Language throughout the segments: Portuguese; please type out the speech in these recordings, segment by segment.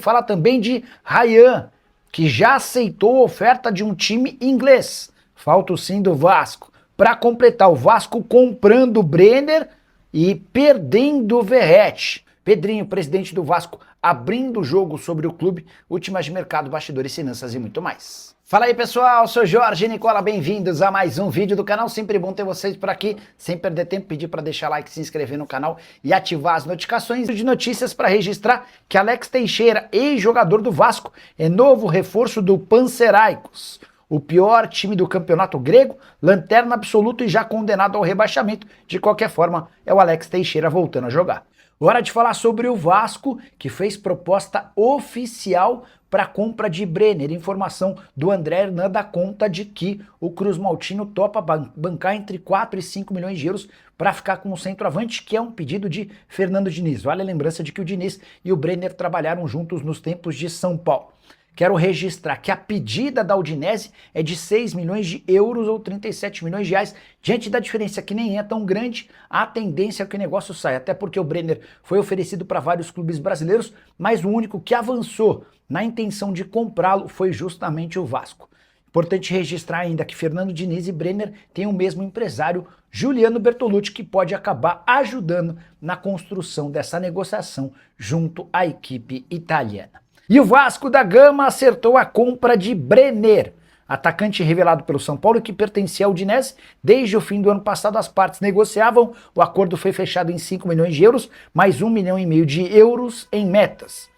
Fala também de Ryan, que já aceitou a oferta de um time inglês. Falta o sim do Vasco. Para completar, o Vasco comprando o Brenner e perdendo o Verratti. Pedrinho, presidente do Vasco, abrindo o jogo sobre o clube, últimas de mercado, bastidores, finanças e muito mais. Fala aí pessoal, sou Jorge Nicola, bem-vindos a mais um vídeo do canal, sempre bom ter vocês por aqui, sem perder tempo, pedir para deixar like, se inscrever no canal e ativar as notificações de notícias para registrar que Alex Teixeira, ex-jogador do Vasco, é novo reforço do Panathinaikos, o pior time do campeonato grego, lanterna absoluto e já condenado ao rebaixamento. De qualquer forma, é o Alex Teixeira voltando a jogar. Hora de falar sobre o Vasco, que fez proposta oficial para a compra de Brenner. Informação do André Hernan dá conta de que o Cruz Maltino topa bancar entre 4 e 5 milhões de euros para ficar com o centroavante, que é um pedido de Fernando Diniz. Vale a lembrança de que o Diniz e o Brenner trabalharam juntos nos tempos de São Paulo. Quero registrar que a pedida da Udinese é de 6 milhões de euros ou 37 milhões de reais. Diante da diferença que nem é tão grande, a tendência é que o negócio saia. Até porque o Brenner foi oferecido para vários clubes brasileiros, mas o único que avançou na intenção de comprá-lo foi justamente o Vasco. Importante registrar ainda que Fernando Diniz e Brenner têm o mesmo empresário, Juliano Bertolucci, que pode acabar ajudando na construção dessa negociação junto à equipe italiana. E o Vasco da Gama acertou a compra de Brenner, atacante revelado pelo São Paulo que pertencia ao Udinese. Desde o fim do ano passado as partes negociavam, o acordo foi fechado em 5 milhões de euros, mais 1,5 milhão de euros em metas.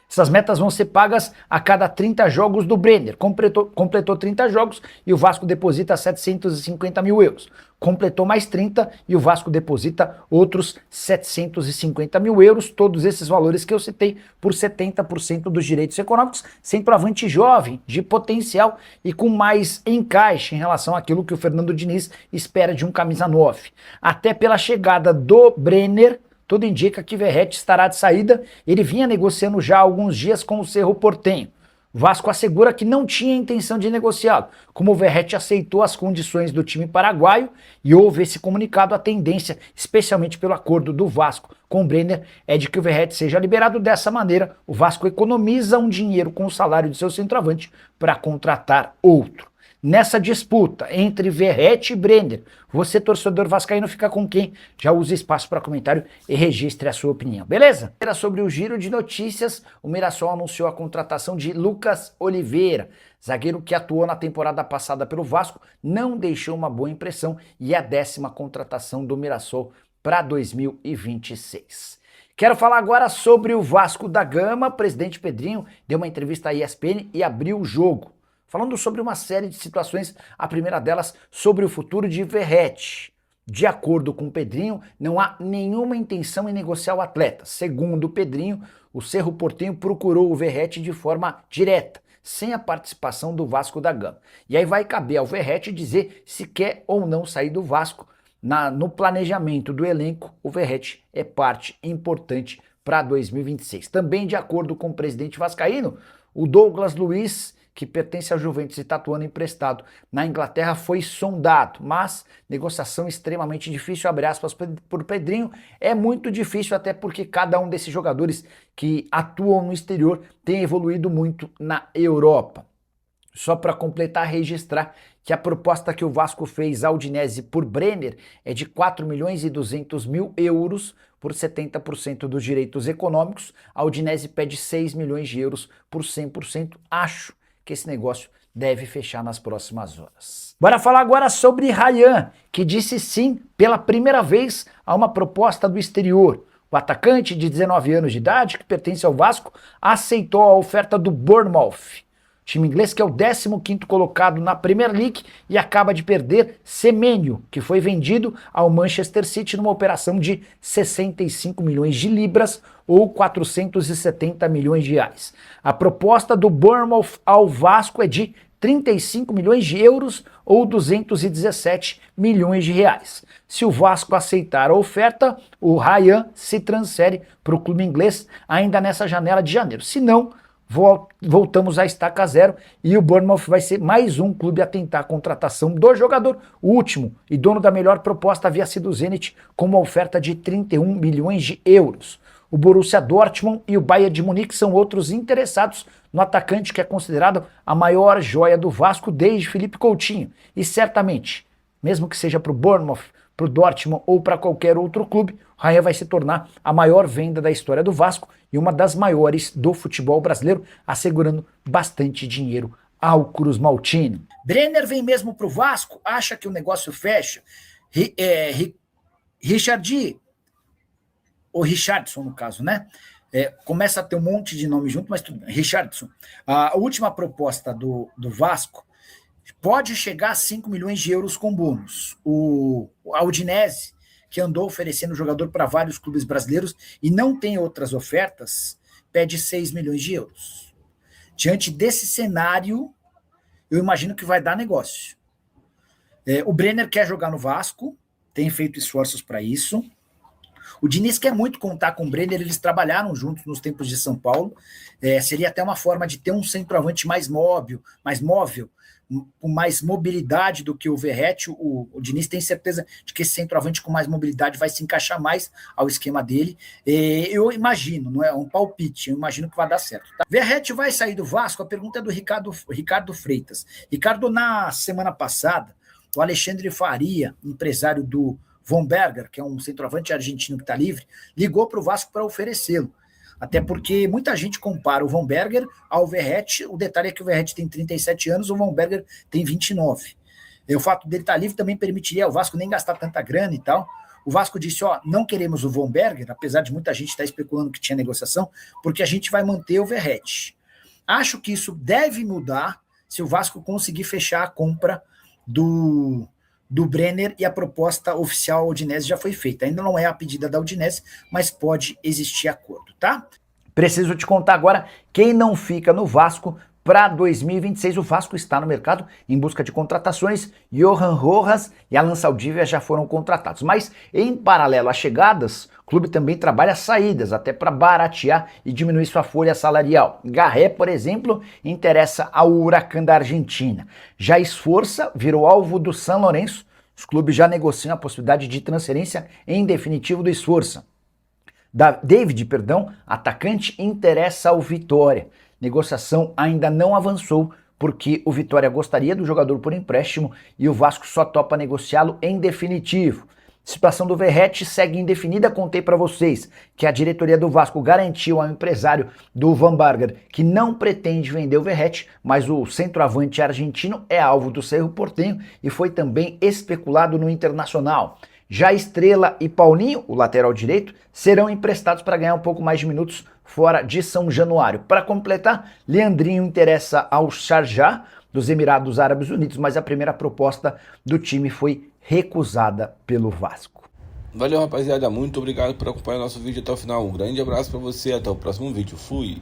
Essas metas vão ser pagas a cada 30 jogos do Brenner. Completou 30 jogos e o Vasco deposita 750 mil euros. Completou mais 30 e o Vasco deposita outros 750 mil euros. Todos esses valores que eu citei por 70% dos direitos econômicos. Centroavante jovem, de potencial e com mais encaixe em relação àquilo que o Fernando Diniz espera de um camisa 9. Até pela chegada do Brenner, tudo indica que Verratti estará de saída. Ele vinha negociando já há alguns dias com o Cerro Porteño. O Vasco assegura que não tinha intenção de negociá-lo. Como o Verratti aceitou as condições do time paraguaio e houve esse comunicado, a tendência, especialmente pelo acordo do Vasco com o Brenner, é de que o Verratti seja liberado. Dessa maneira, o Vasco economiza um dinheiro com o salário de seu centroavante para contratar outro. Nessa disputa entre Verratti e Brenner, você, torcedor vascaíno, fica com quem? Já use espaço para comentário e registre a sua opinião, beleza? Era sobre o giro de notícias, o Mirassol anunciou a contratação de Lucas Oliveira, zagueiro que atuou na temporada passada pelo Vasco, não deixou uma boa impressão e é a 10ª contratação do Mirassol para 2026. Quero falar agora sobre o Vasco da Gama. O presidente Pedrinho deu uma entrevista à ESPN e abriu o jogo, falando sobre uma série de situações, a primeira delas sobre o futuro de Verratti. De acordo com o Pedrinho, não há nenhuma intenção em negociar o atleta. Segundo o Pedrinho, o Cerro Porteño procurou o Verratti de forma direta, sem a participação do Vasco da Gama. E aí vai caber ao Verratti dizer se quer ou não sair do Vasco. No planejamento do elenco, o Verratti é parte importante para 2026. Também de acordo com o presidente vascaíno, o Douglas Luiz, que pertence ao Juventus e está atuando emprestado na Inglaterra, foi sondado, mas negociação extremamente difícil, abre aspas por Pedrinho, é muito difícil até porque cada um desses jogadores que atuam no exterior tem evoluído muito na Europa. Só para completar, registrar que a proposta que o Vasco fez ao Udinese por Brenner é de 4 milhões e 200 mil euros por 70% dos direitos econômicos. A Udinese pede 6 milhões de euros por 100%. Acho que esse negócio deve fechar nas próximas horas. Bora falar agora sobre Ryan, que disse sim pela primeira vez a uma proposta do exterior. O atacante de 19 anos de idade, que pertence ao Vasco, aceitou a oferta do Bournemouth, time inglês que é o 15º colocado na Premier League e acaba de perder Semenyo, que foi vendido ao Manchester City numa operação de 65 milhões de libras ou 470 milhões de reais. A proposta do Bournemouth ao Vasco é de 35 milhões de euros ou 217 milhões de reais. Se o Vasco aceitar a oferta, o Ryan se transfere para o clube inglês ainda nessa janela de janeiro. Se não, voltamos à estaca zero e o Bournemouth vai ser mais um clube a tentar a contratação do jogador. O último e dono da melhor proposta havia sido o Zenit com uma oferta de 31 milhões de euros. O Borussia Dortmund e o Bayern de Munique são outros interessados no atacante que é considerado a maior joia do Vasco desde Felipe Coutinho. E certamente, mesmo que seja para o Bournemouth, para o Dortmund ou para qualquer outro clube, o Rayan vai se tornar a maior venda da história do Vasco e uma das maiores do futebol brasileiro, assegurando bastante dinheiro ao Cruz Maltino. Brenner vem mesmo para o Vasco, acha que o negócio fecha. Richardson, no caso, né? Começa a ter um monte de nome junto, mas tudo bem. Richardson. A última proposta do Vasco pode chegar a 5 milhões de euros com bônus. A Udinese, que andou oferecendo jogador para vários clubes brasileiros e não tem outras ofertas, pede 6 milhões de euros. Diante desse cenário, eu imagino que vai dar negócio. O Brenner quer jogar no Vasco, tem feito esforços para isso. O Diniz quer muito contar com o Brenner, eles trabalharam juntos nos tempos de São Paulo. Seria até uma forma de ter um centroavante mais móvel, com mais mobilidade do que o Verratti. O Diniz tem certeza de que esse centroavante com mais mobilidade vai se encaixar mais ao esquema dele. Eu imagino, não é um palpite, eu imagino que vai dar certo. Tá? Verratti vai sair do Vasco? A pergunta é do Ricardo Freitas. Ricardo, na semana passada, o Alexandre Faria, empresário do Von Berger, que é um centroavante argentino que está livre, ligou para o Vasco para oferecê-lo. Até porque muita gente compara o Von Berger ao Verratti. O detalhe é que o Verratti tem 37 anos, o Von Berger tem 29. O fato dele estar livre também permitiria ao Vasco nem gastar tanta grana e tal. O Vasco disse, não queremos o Von Berger, apesar de muita gente estar especulando que tinha negociação, porque a gente vai manter o Verratti. Acho que isso deve mudar se o Vasco conseguir fechar a compra do Brenner, e a proposta oficial à Udinese já foi feita. Ainda não é a pedida da Udinese, mas pode existir acordo, tá? Preciso te contar agora quem não fica no Vasco para 2026. O Vasco está no mercado em busca de contratações. Johan Rojas e Alan Saldívia já foram contratados. Mas, em paralelo às chegadas, o clube também trabalha saídas, até para baratear e diminuir sua folha salarial. Garré, por exemplo, interessa ao Huracan da Argentina. Já Esforça virou alvo do San Lorenzo. Os clubes já negociam a possibilidade de transferência em definitivo do Esforça. David, atacante, interessa ao Vitória. Negociação ainda não avançou porque o Vitória gostaria do jogador por empréstimo e o Vasco só topa negociá-lo em definitivo. A situação do Verratti segue indefinida. Contei para vocês que a diretoria do Vasco garantiu ao empresário do Van Berger que não pretende vender o Verratti, mas o centroavante argentino é alvo do Cerro Porteño e foi também especulado no Internacional. Já Estrela e Paulinho, o lateral direito, serão emprestados para ganhar um pouco mais de minutos fora de São Januário. Para completar, Leandrinho interessa ao Sharjah dos Emirados Árabes Unidos, mas a primeira proposta do time foi recusada pelo Vasco. Valeu, rapaziada, muito obrigado por acompanhar nosso vídeo até o final. Um grande abraço para você, até o próximo vídeo. Fui!